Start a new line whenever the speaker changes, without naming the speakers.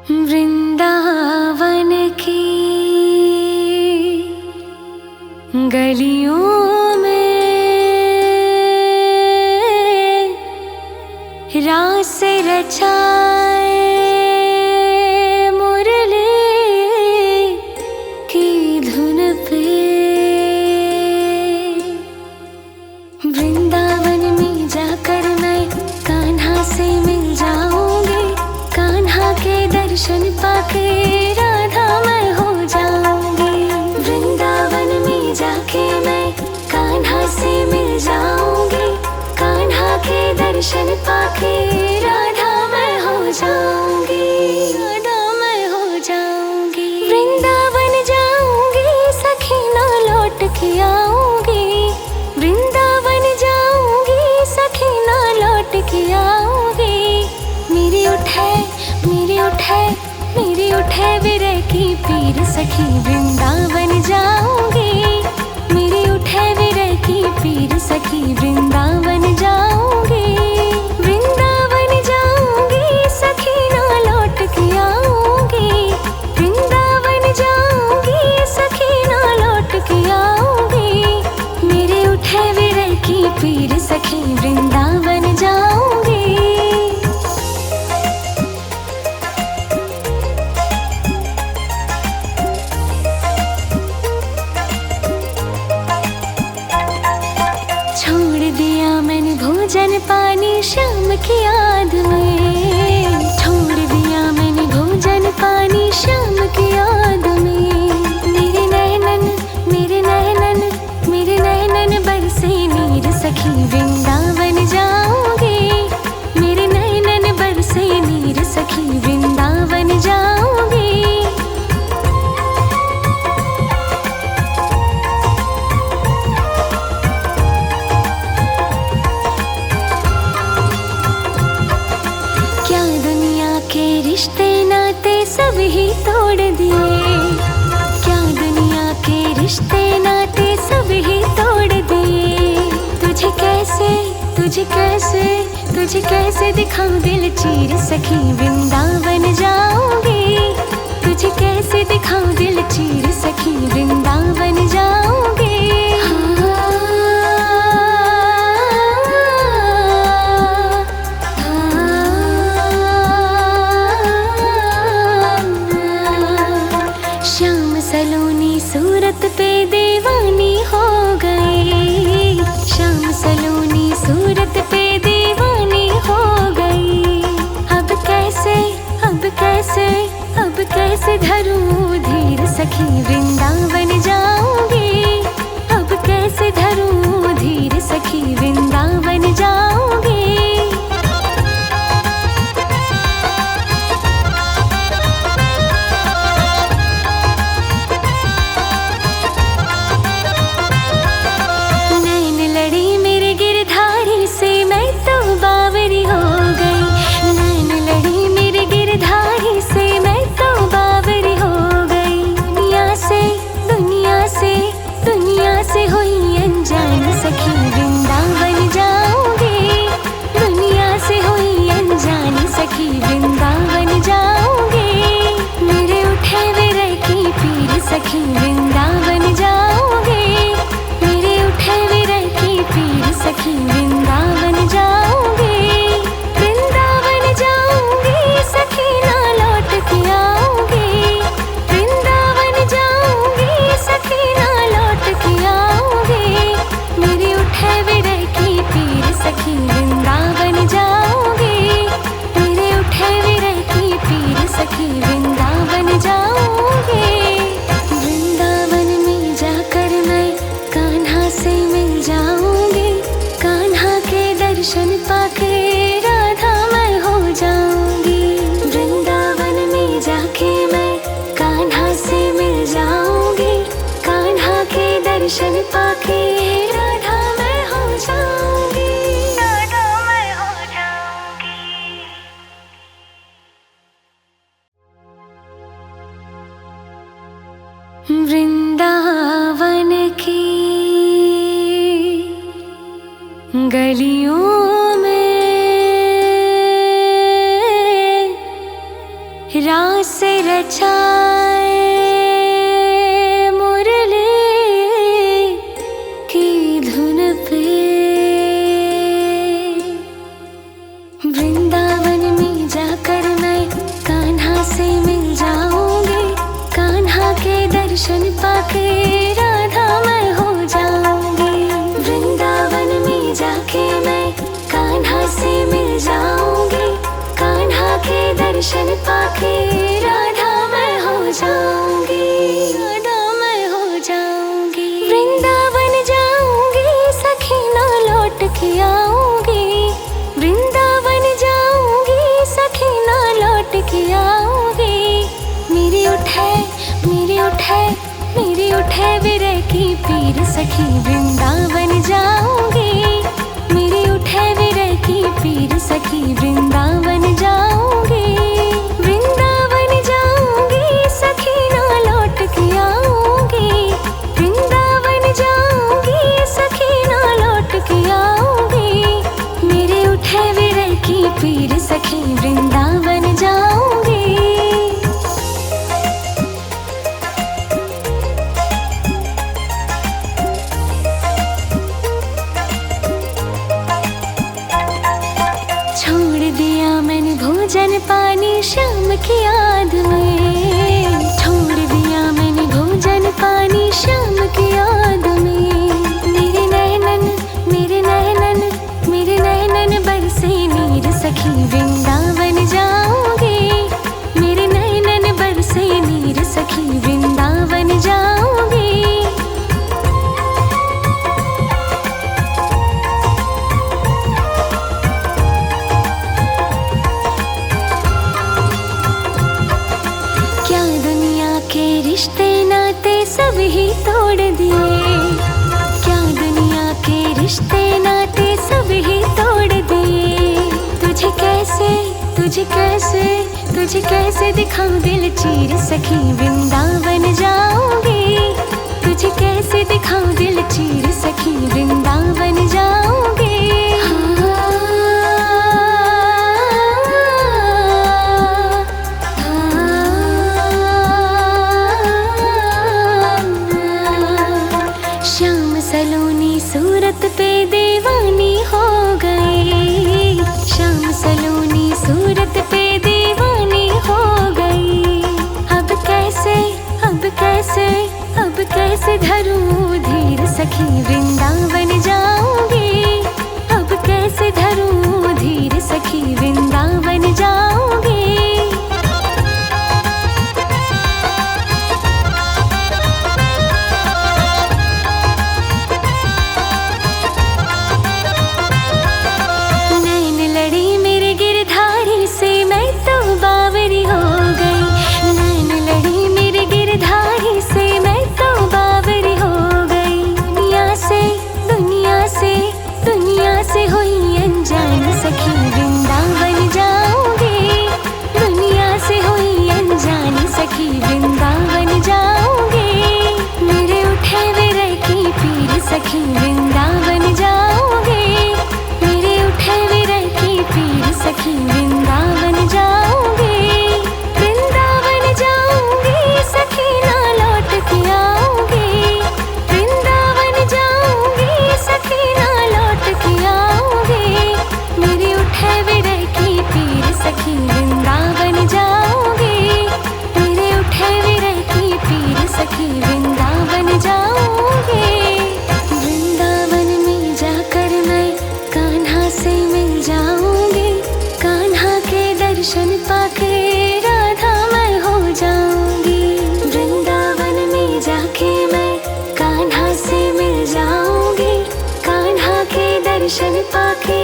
वृंदावन की गलियों में रास रचाए मुरली की धुन पे। वृंदावन में जाकर मैं कान्हा से मिल जाऊंगी, कान्हा के दर्शन पाके राधा मैं हो जाऊंगी। वृंदावन में जाके मैं कान्हा से मिल जाऊंगी, कान्हा के दर्शन पाके राधा मैं हो जाऊंगी, राधा मैं हो जाऊंगी। वृंदावन जाऊंगी सखी ना लौट के आऊंगी, वृंदावन जाऊंगी सखी ना लौट के आऊंगी। मेरी उठे विरह की पीर सखी वृंदावन जाऊंगी, मेरी उठे विरह की पीर सखी वृंदावन जाऊंगी। वृंदावन जाऊंगी सखी ना लौट के आऊंगी, वृंदावन जाऊंगी सखी ना लौट के आऊंगी। मेरे उठे विरह की पीर सखी वृंदावन जाऊंगी। भोजन पानी शाम की याद में, छोड़ दिया मैंने भोजन पानी शाम की याद में। मेरे नैनन बरसे नीर सखी वृंदावन जाऊंगी, मेरे नैनन बरसे नीर सखी वृंदावन जाऊंगी। रिश्ते नाते सब ही तोड़ दिए, क्या दुनिया के रिश्ते नाते सब ही तोड़ दिए। तुझे कैसे दिखाऊं दिल चीर सखी वृंदावन जाऊंगी, तुझे कैसे दिखाऊं दिल चीर सखी वृंदावन जाऊंगी। सूरत पे दीवानी हो गई, शाम सलोनी सूरत पे दीवानी हो गई। अब कैसे धरूं धीर सखी वृंदावन जाऊंगी, अब कैसे धरूं धीर सखी वृंदावन जाऊंगी। सखी वृंदावन जाऊंगी, दुनिया से हुई अनजानी सखी वृंदावन जाऊंगी। मेरे उठे विरह की पीर सखी वृंदावन जाऊंगी, मेरे उठे विरह की पीर सखी वृंदावन जाऊंगी। वृंदावन जाऊंगी सखी ना लौट के आऊंगी, वृंदावन जाऊंगी सखी ना लौट के आऊंगी। मेरी उठे विरह की पीर सखी वृंदावन जाऊंगी, मेरे उठे विरह की पीर सखी वृंदावन जाऊंगी। वृंदावन में जाकर मैं कान्हा से मिल जाऊंगी, कान्हा के दर्शन पाके राधा मैं हो जाऊंगी। वृंदावन में जाके मैं कान्हा से मिल जाऊंगी, कान्हा के दर्शन पाके राधा मैं हो जाऊंगी, राधा मैं हो जाऊंगी। वृंदावन की गलियों में रास से रचाए मुरली की धुन पे वृंदावन में जाकर मैं कान्हा से मिल जाऊंगी। कान्हा के दर्शन पाके राधा मैं हो जाऊंगी। वृंदावन में जाके मैं कान्हा से मिल जाऊंगी। कान्हा के दर्शन पाके राधा मैं हो जाऊंगी। राधा मैं हो जाऊंगी। वृंदावन जाऊंगी सखी ना लौट के आऊंगी। वृंदावन जाऊंगी सखी ना लौट के आऊंगी। मेरी उठे मेरी उठे मेरी उठे विरह की पीर सखी वृंदावन जाऊंगी। मेरी उठे विरह की पीर सखी वृंदावन जाऊंगी। वृंदावन जाऊंगी सखी ना लौट के आऊंगी। वृंदावन जाऊंगी सखी ना लौट के आऊंगी। मेरे उठे विरह की पीर सखी वृंदावन जाऊंगी। छोड़ दिया मैंने भोजन पानी शाम की याद में। छोड़ दिया मैंने भोजन पानी शाम की याद में। मेरे नैनन मेरे नैनन मेरे नैनन बरसे नीर सखी वृंदावन जाऊंगी। मेरे नैनन बरसे नीर सखी वृंदावन जाऊंगी। क्या दुनिया के रिश्ते नाते सब ही तोड़ दिए। क्या दुनिया के रिश्ते नाते सब ही तोड़ दिए। तुझे कैसे तुझे कैसे तुझे कैसे दिखाऊं दिल चीर सखी वृंदावन जाऊंगी। तुझे कैसे दिखाऊं दिल चीर सखी वृंदावन जाऊंगी। श्याम सलोनी सूरत पे दीवानी हो गई। श्याम सलोनी सूरत पे दीवानी हो गई। अब कैसे अब कैसे अब कैसे धरूं धीर सखी वृंदावन जाऊंगी। अब कैसे धरूं धीर सखी वृंदावन जाऊंगी। से हुई अनजान सखी वृंदावन जाऊंगी। दुनिया से हुई अनजान सखी वृंदावन जाऊंगी। मेरे उठे विरह की पीर सखी वृंदावन जाऊंगी। मेरे उठे विरह की पीर सखी वृंदावन जाऊंगी। वृंदावन जाऊंगी सखी ना लौट के आऊंगी। वृंदावन जाऊंगी सखी ना लौट के आऊंगी। मेरे उठे विरह की पीर सखी वृंदावन जाऊंगी। मेरे उठे विरह की पीर सखी वृंदावन जाऊंगी। वृंदावन में जाकर मैं कान्हा से मिल जाऊंगी। कान्हा के दर्शन पाके राधा मैं हो जाऊंगी। वृंदावन में जाके मैं कान्हा से मिल जाऊंगी। कान्हा के दर्शन पाके